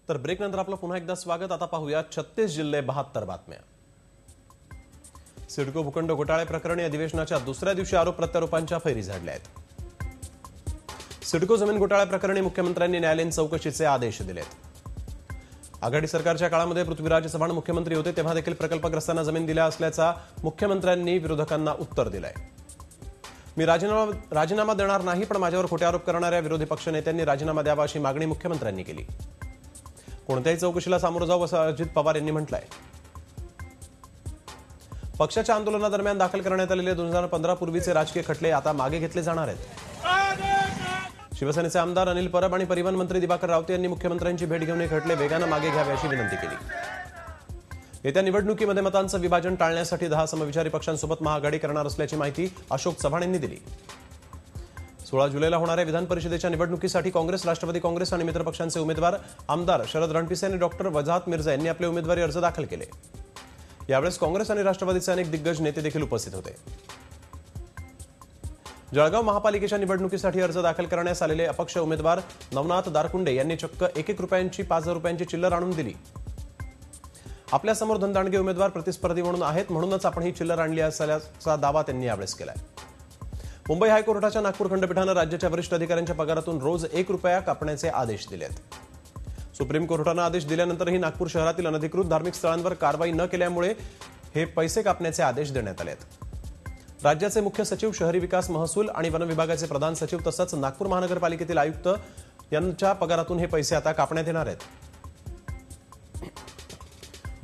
तर ब्रेक नंतर आपलं पुन्हा एकदा स्वागत। आता पाहूया 36 जिल्हे 72 बातम्या। सिडको भूखंड घोटाळे प्रकरणी अधिवेशनाच्या दुसऱ्या दिवशी आरोप प्रत्यारोपांच्या फैरी झाडल्या आहेत। सिडको जमीन घोटाळा प्रकरणी मुख्यमंत्र्यांनी न्यायालयीन चौकशीचे आदेश दिलेत। आघाडी सरकारच्या काळामध्ये पृथ्वीराज चव्हाण मुख्यमंत्री होते तेव्हा देखील प्रकल्पग्रस्तांना जमीन दिल्या असल्याचा मुख्यमंत्र्यांनी विरोधकांना उत्तर दिलंय। मी राजीनामा देणार नाही, पण माझ्यावर खोटे आरोप करणाऱ्या विरोधी पक्षनेत्यांनी राजीनामा द्यावा अशी मागणी मुख्यमंत्र्यांनी केली। कोणत्याही चौकशीला सामोरं जाऊ असं अजित पवार यांनी म्हटलंय। पक्षाच्या आंदोलनादरम्यान दाखल करण्यात आलेले 2015 पूर्वीचे राजकीय खटले आता मागे घेतले जाणार आहेत। शिवसेनेचे आमदार अनिल परब आणि परिवहन मंत्री दिवाकर रावते यांनी मुख्यमंत्र्यांची भेट घेऊन हे खटले वेगानं मागे घ्यावे अशी विनंती केली। येत्या निवडणुकीमध्ये मतांचं विभाजन टाळण्यासाठी 10 समविचारी पक्षांसोबत महाआघाडी करणार असल्याची माहिती अशोक चव्हाण यांनी दिली। 16 जुलैला होणाऱ्या विधान परिषदेच्या निवडणुकीसाठी काँग्रेस, राष्ट्रवादी काँग्रेस आणि मित्र पक्षांचे उमेदवार आमदार शरद रणपिसे आणि डॉक्टर वजाहत मिर्झा यांनी आपले उमेदवारी अर्ज दाखल केले। यावेळेस काँग्रेस आणि राष्ट्रवादीचे अनेक दिग्गज नेते देखील उपस्थित होते। जळगाव महापालिकेच्या निवडणुकीसाठी अर्ज दाखल करण्यास आलेले अपक्ष उमेदवार नवनाथ दारकुंडे यांनी चक्क 1-1 रुपयांची 5,000 रुपयांची चिल्लर आणून दिली। आपल्यासमोर धनदांडगे उमेदवार प्रतिस्पर्धी म्हणून आहेत, म्हणूनच आपण ही चिल्लर आणली असल्याचा दावा त्यांनी यावेळेस केलाय। मुंबई हायकोर्टाच्या नागपूर खंडपीठानं राज्याच्या वरिष्ठ अधिकाऱ्यांच्या पगारातून रोज 1 रुपया कापण्याचे आदेश दिलेत। सुप्रीम कोर्टानं आदेश दिल्यानंतरही नागपूर शहरातील अनधिकृत धार्मिक स्थळांवर कारवाई न केल्यामुळे हे पैसे कापण्याचे आदेश देण्यात आले आहेत। राज्याचे मुख्य सचिव, शहरी विकास, महसूल आणि वन विभागाचे प्रधान सचिव तसंच नागपूर महानगरपालिकेतील आयुक्त यांच्या पगारातून हे पैसे आता कापण्यात येणार आहेत।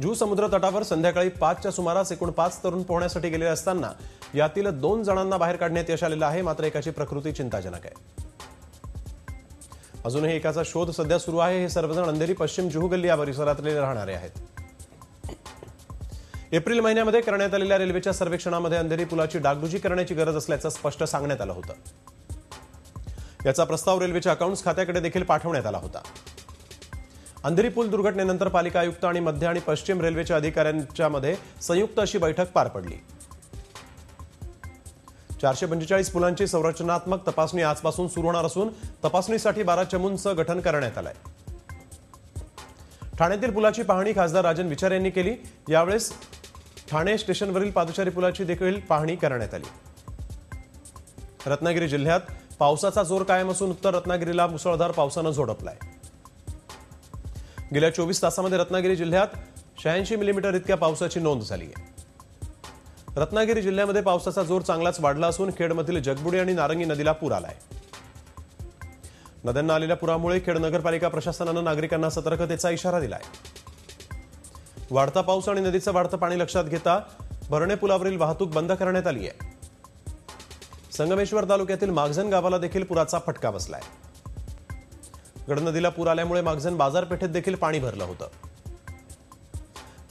जुहू समुद्र तटावर संध्याकाळी 5च्या सुमारास एकूण 5 तरुण पोहण्यासाठी गेलेले असताना यातील 2 जणांना बाहेर काढण्यात यश आलेलं आहे, मात्र एकाची प्रकृती चिंताजनक आहे। अजूनही एकाचा शोध सध्या सुरू आहे। हे सर्वजण अंधेरी पश्चिम जुहू गल्ली या परिसरातले राहणारे आहेत। एप्रिल महिन्यामध्ये करण्यात आलेल्या रेल्वेच्या सर्वेक्षणामध्ये अंधेरी पुलाची डागडुजी करण्याची गरज असल्याचं स्पष्ट सांगण्यात आलं होतं। याचा प्रस्ताव रेल्वेच्या अकाउंट्स खात्याकडे देखील पाठवण्यात आला होता। अंधेरी पूल दुर्घटनेनंतर पालिका आयुक्त आणि मध्य आणि पश्चिम रेल्वेच्या अधिकाऱ्यांच्या मध्ये संयुक्त अशी बैठक पार पडली। 445 पुलांची संरचनात्मक तपासणी आजपासून सुरू होणार असून तपासणीसाठी 12 चमूंचं गठन करण्यात आलंय। ठाण्यातील पुलाची पाहणी खासदार राजन विचार यांनी केली। यावेळेस ठाणे स्टेशनवरील पादचारी पुलाची देखील पाहणी करण्यात आली। रत्नागिरी जिल्ह्यात पावसाचा जोर कायम असून उत्तर रत्नागिरीला मुसळधार पावसानं झोडपलाय। गेल्या 24 तासामध्ये रत्नागिरी जिल्ह्यात 86 मिलीमीटर इतक्या पावसाची नोंद झाली आहे। रत्नागिरी जिल्ह्यामध्ये पावसाचा जोर चांगलाच वाढला असून खेडमधील जगबुडी आणि नारंगी नदीला पूर आलाय। नद्यांना आलेल्या पुरामुळे खेड नगरपालिका प्रशासनानं नागरिकांना सतर्कतेचा इशारा दिलाय। वाढता पाऊस आणि नदीचं वाढतं पाणी लक्षात घेता भरणे पुलावरील वाहतूक बंद करण्यात आली आहे। संगमेश्वर तालुक्यातील मागझन गावाला देखील पुराचा फटका बसलाय। गडनदीला पूर आल्यामुळे मागझन बाजारपेठेत देखील पाणी भरलं होतं।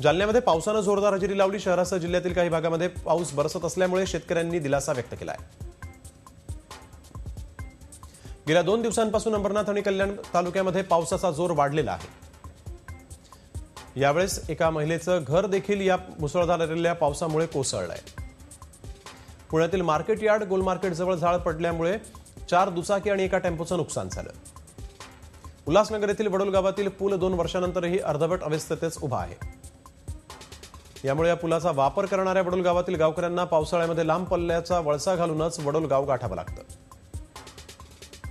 जालन्यामध्ये पावसानं जोरदार हजेरी लावली। शहरासह जिल्ह्यातील काही भागामध्ये पाऊस बरसत असल्यामुळे शेतकऱ्यांनी दिलासा व्यक्त केलाय। गेल्या 2 दिवसांपासून अंबरनाथ आणि कल्याण तालुक्यामध्ये पावसाचा जोर वाढलेला आहे। यावेळेस एका महिलेचं घर देखील या मुसळधार आलेल्या पावसामुळे कोसळलंय। पुण्यातील मार्केट यार्ड गोल मार्केट जवळ झाड पडल्यामुळे 4 दुचाकी आणि एका टेम्पोचं नुकसान झालं। उल्हासनगर येथील वडोल गावातील पूल 2 वर्षांनंतरही अर्धवट अवस्थेतच उभा आहे। यामुळे या पुलाचा वापर करणाऱ्या वडोल गावातील गावकऱ्यांना पावसाळ्यामध्ये लांब पल्ल्याचा वळसा घालूनच वडोल गाव गाठावं लागतं।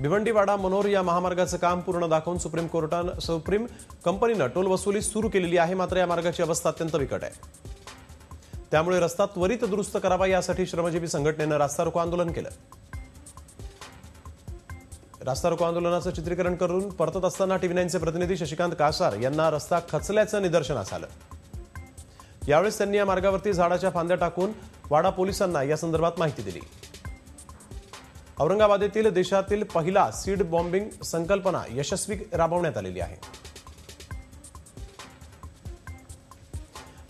भिवंडीवाडा मनोर या महामार्गाचं काम पूर्ण दाखवून सुप्रीम कंपनीनं टोल वसुली सुरू केलेली आहे, मात्र या मार्गाची अवस्था अत्यंत बिकट आहे। त्यामुळे रस्ता त्वरित दुरुस्त करावा यासाठी श्रमजीवी संघटनेनं रास्ता रोको आंदोलन केलं। रास्ता रोको आंदोलनाचं चित्रीकरण करून परतत असताना TV9चे प्रतिनिधी शशिकांत कासार यांना रस्ता खचल्याचं निदर्शनास आलं। यावेळेस त्यांनी या मार्गावरती झाडाच्या फांद्या टाकून वाडा पोलिसांना या संदर्भात माहिती दिली। औरंगाबाद येथील देशातील पहिला सीड बॉम्बिंग संकल्पना यशस्वी राबवण्यात आलेली आहे।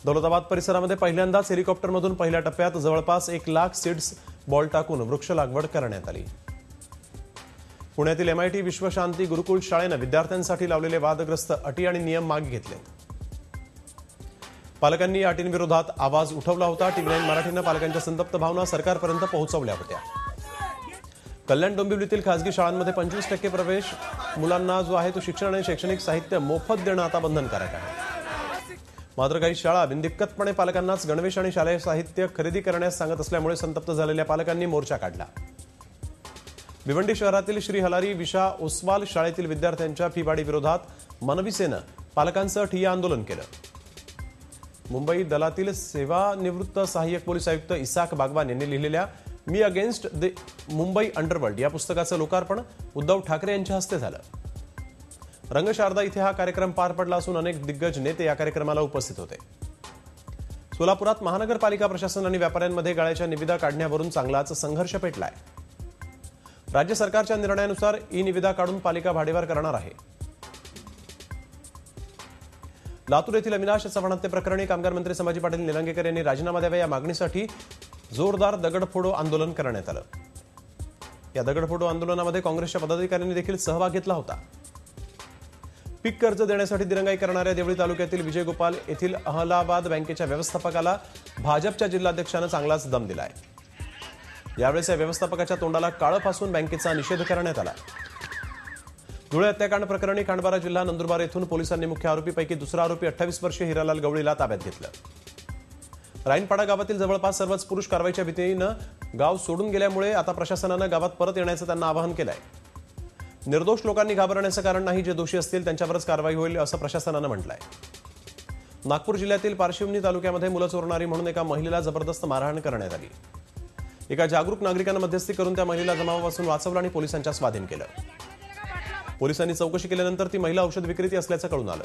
दौलताबाद परिसरामध्ये पहिल्यांदाच हेलिकॉप्टरमधून पहिल्या टप्प्यात जवळपास 1 लाख सीड्स बॉल टाकून वृक्ष लागवड करण्यात आली। पुण्यातील MIT विश्वशांती गुरुकुल शाळेनं विद्यार्थ्यांसाठी लावलेले वादग्रस्त अटी आणि नियम मागे घेतले। पालकांनी या अटींविरोधात आवाज उठवला होता। TV9 मराठीनं पालकांच्या संतप्त भावना सरकारपर्यंत पोहोचवल्या होत्या। कल्याण डोंबिवलीतील खासगी शाळांमध्ये 25% प्रवेश मुलांना जो आहे तो शिक्षण आणि शैक्षणिक साहित्य मोफत देणं आता बंधनकारक आहे. मात्र काही शाळा बिनदिक्कतपणे पालकांनाच गणवेश आणि शालेय साहित्य खरेदी करण्यास सांगत असल्यामुळे संतप्त झालेल्या पालकांनी मोर्चा काढला. भिवंडी शहरातील श्री हलारी विशा ओसवाल शाळेतील विद्यार्थ्यांच्या फीवाढी विरोधात मनविसेनं पालकांसह ठिय्या आंदोलन केलं. मुंबई दलातील सेवानिवृत्त सहाय्यक पोलीस आयुक्त इसाक बागवान यांनी लिहिलेल्या मी अगेन्स्ट द मुंबई अंडरवर्ल्ड या पुस्तकाचं लोकार्पण उद्धव ठाकरे यांच्या हस्ते झालं. रंगशारदा इथे हा कार्यक्रम पार पडला असून अनेक दिग्गज नेते या कार्यक्रमाला उपस्थित होते. सोलापुरात महानगरपालिका प्रशासन आणि व्यापाऱ्यांमध्ये गाळ्याच्या निविदा काढण्यावरून चांगलाच संघर्ष पेटलाय. राज्य सरकारच्या निर्णयानुसार ई निविदा काढून पालिका भाडेवार करणार आहे. लातूर येथील अविनाश चव्हाण हत्येप्रकरणी कामगार मंत्री संभाजी पाटील निलंगेकर यांनी राजीनामा द्यावा या मागणीसाठी जोरदार दगडफोडो आंदोलन करण्यात आलं. या दगडफोडो आंदोलनामध्ये काँग्रेसच्या पदाधिकाऱ्यांनी देखील सहभाग घेतला होता. पीक कर्ज देण्यासाठी दिरंगाई करणाऱ्या देवळी तालुक्यातील विजय गोपाल येथील अहलाबाद बँकेच्या व्यवस्थापकाला भाजपच्या जिल्हाध्यक्षानं चांगलाच दम दिलाय. यावेळेस या व्यवस्थापकाच्या तोंडाला काळं फासून बँकेचा निषेध करण्यात आला. धुळे हत्याकांड प्रकरणी खांडबारा जिल्हा नंदुरबार येथून पोलिसांनी मुख्य आरोपीपैकी दुसरा आरोपी 28 वर्षीय हिरालाल गवळीला ताब्यात घेतलं. राईनपाडा गावातील जवळपास सर्वच पुरुष कारवाईच्या भीतीनं गाव सोडून गेल्यामुळे आता प्रशासनानं गावात परत येण्याचं त्यांना आवाहन केलंय. निर्दोष लोकांनी घाबरण्याचं कारण नाही, जे दोषी असतील त्यांच्यावरच कारवाई होईल असं प्रशासनानं म्हटलंय. नागपूर जिल्ह्यातील पारशिवनी तालुक्यामध्ये मुलं चोरणारी म्हणून एका महिलेला जबरदस्त मारहाण करण्यात आली. एका जागरूक नागरिकांना मध्यस्थी करून त्या महिलेला जमावापासून वाचवलं आणि पोलिसांच्या स्वाधीन केलं. पोलिसांनी चौकशी केल्यानंतर ती महिला औषध विक्रेती असल्याचं कळून आलं.